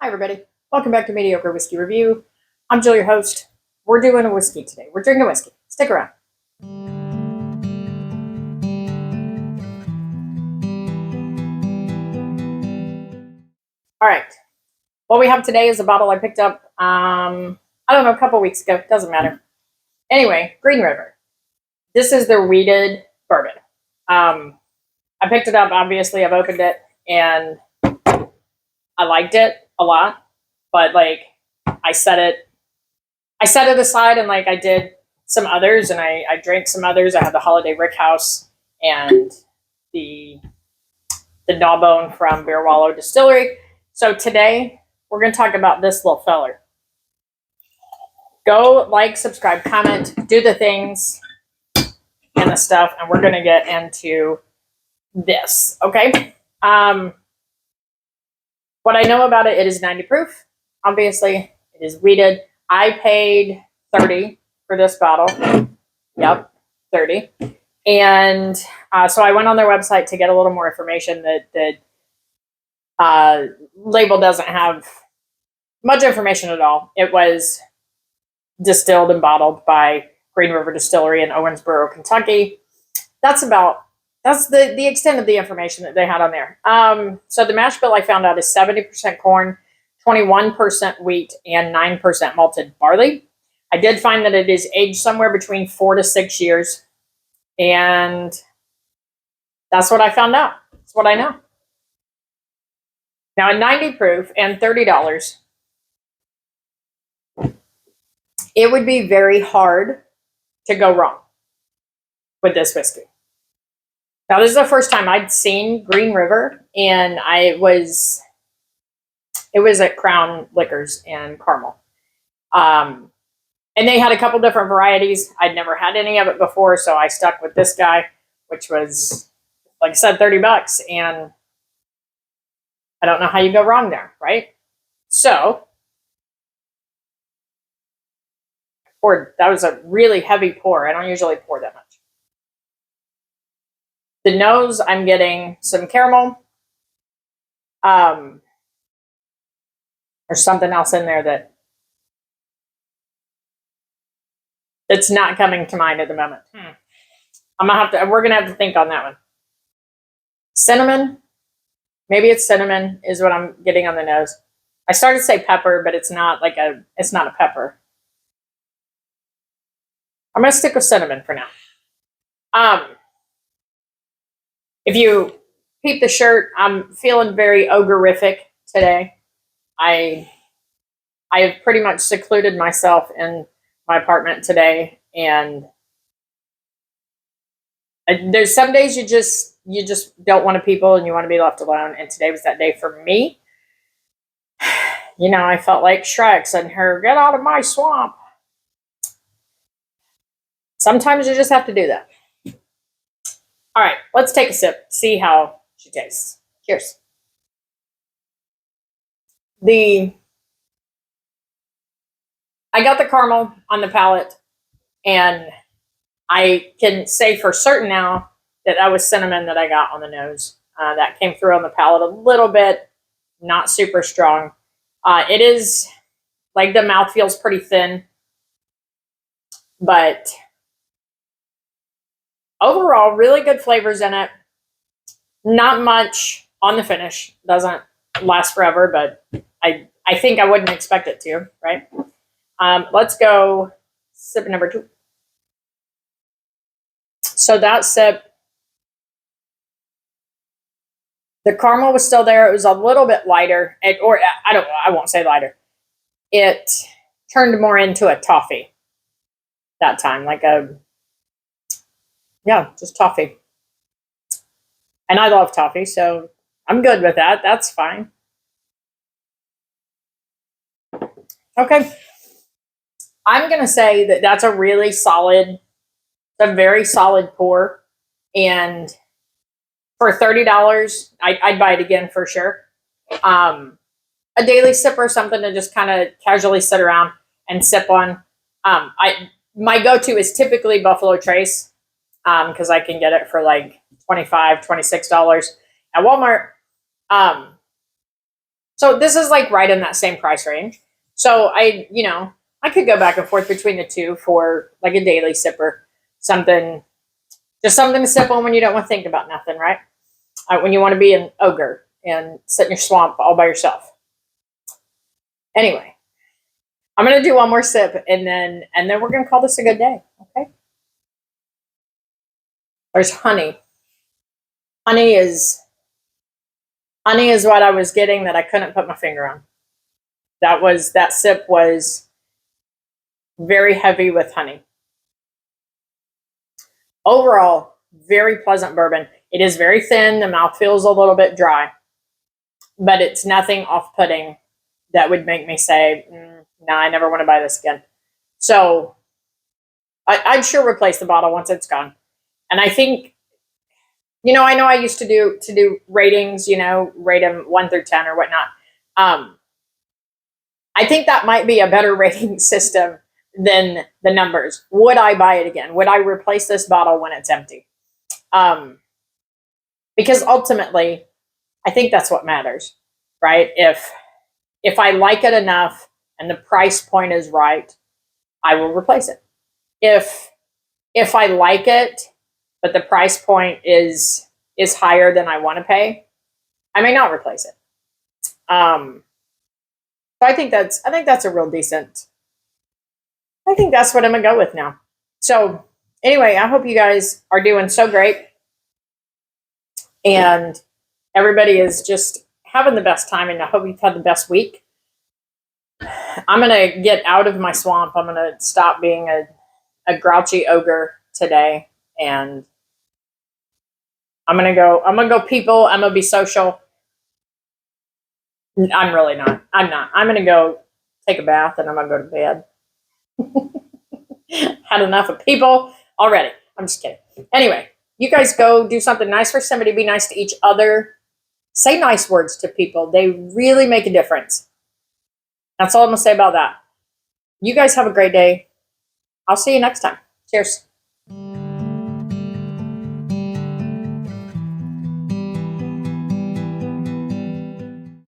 Hi, everybody. Welcome back to Mediocre Whiskey Review. I'm Jill, your host. We're doing a whiskey today. We're drinking whiskey. Stick around. All right. What we have today is a bottle I picked up, I don't know, a couple weeks ago. Doesn't matter. Anyway, Green River. This is their wheated bourbon. I picked it up, obviously. I've opened it, and I liked it a lot. But, I set it aside, and, I did some others, and I drank some others. I had the Holiday Rickhouse and the Gnawbone from Beer Wallow Distillery. So today, we're going to talk about this little feller. Go like, subscribe, comment, do the things and the stuff, and we're going to get into this, okay? What I know about it, it is 90 proof. Obviously, it is wheated. I paid $30 for this bottle. Yep, $30. And so I went on their website to get a little more information. The label doesn't have much information at all. It was distilled and bottled by Green River Distillery in Owensboro, Kentucky. That's the extent of the information that they had on there. So the mash bill I found out is 70% corn, 21% wheat, and 9% malted barley. I did find that it is aged somewhere between 4 to 6 years. And that's what I found out. That's what I know. Now, at 90 proof and $30, it would be very hard to go wrong with this whiskey. Now, this is the first time I'd seen Green River, and it was at Crown Liquors in Carmel. And they had a couple different varieties. I'd never had any of it before, so I stuck with this guy, which was, like I said, $30. And I don't know how you go wrong there, right? So, that was a really heavy pour. I don't usually pour that much. The nose, I'm getting some caramel. There's something else in there that's not coming to mind at the moment. We're gonna have to think on that one. Cinnamon, maybe it's cinnamon is what I'm getting on the nose. I started to say pepper, but it's not a pepper. I'm gonna stick with cinnamon for now. If you peep the shirt, I'm feeling very ogreific today. I have pretty much secluded myself in my apartment today, and there's some days you just don't want to people and you want to be left alone, and today was that day for me. You know, I felt like Shrek said to her, "Get out of my swamp." Sometimes you just have to do that. All right, let's take a sip, see how she tastes. Cheers. I got the caramel on the palate, and I can say for certain now that was cinnamon that I got on the nose. That came through on the palate a little bit, not super strong. It is, like, the mouth feels pretty thin, but overall, really good flavors in it. Not much on the finish. Doesn't last forever, but I think I wouldn't expect it to, right? Let's go sip number 2. So that sip, the caramel was still there. It was a little bit lighter, I won't say lighter. It turned more into a toffee that time, just toffee. And I love toffee, so I'm good with that. That's fine. Okay. I'm going to say that that's a very solid pour. And for $30, I'd buy it again for sure. A daily sip or something to just kind of casually sit around and sip on. My go-to is typically Buffalo Trace, because I can get it for like $25, $26 at Walmart. So this is like right in that same price range. So I could go back and forth between the two for like a daily sipper, something, just something to sip on when you don't want to think about nothing, right? When you want to be an ogre and sit in your swamp all by yourself. Anyway, I'm gonna do one more sip and then we're gonna call this a good day. Okay. There's honey. Honey is what I was getting that I couldn't put my finger on. That sip was very heavy with honey. Overall, very pleasant bourbon. It is very thin. The mouth feels a little bit dry, but it's nothing off-putting that would make me say, nah, I never want to buy this again. So I'd sure replace the bottle once it's gone. And I think, I know I used to do ratings, rate them 1 through 10 or whatnot. I think that might be a better rating system than the numbers. Would I buy it again? Would I replace this bottle when it's empty? Because ultimately, I think that's what matters, right? If I like it enough and the price point is right, I will replace it. If I like it, but the price point is higher than I want to pay, I may not replace it. So I think that's a real decent. I think that's what I'm gonna go with now. So anyway, I hope you guys are doing so great, and everybody is just having the best time, and I hope you've had the best week. I'm gonna get out of my swamp. I'm gonna stop being a grouchy ogre today, and I'm gonna go people. I'm gonna be social. I'm really not. I'm not. I'm gonna go take a bath and I'm gonna go to bed. Had enough of people already. I'm just kidding. Anyway, you guys go do something nice for somebody. Be nice to each other. Say nice words to people. They really make a difference. That's all I'm gonna say about that. You guys have a great day. I'll see you next time. Cheers.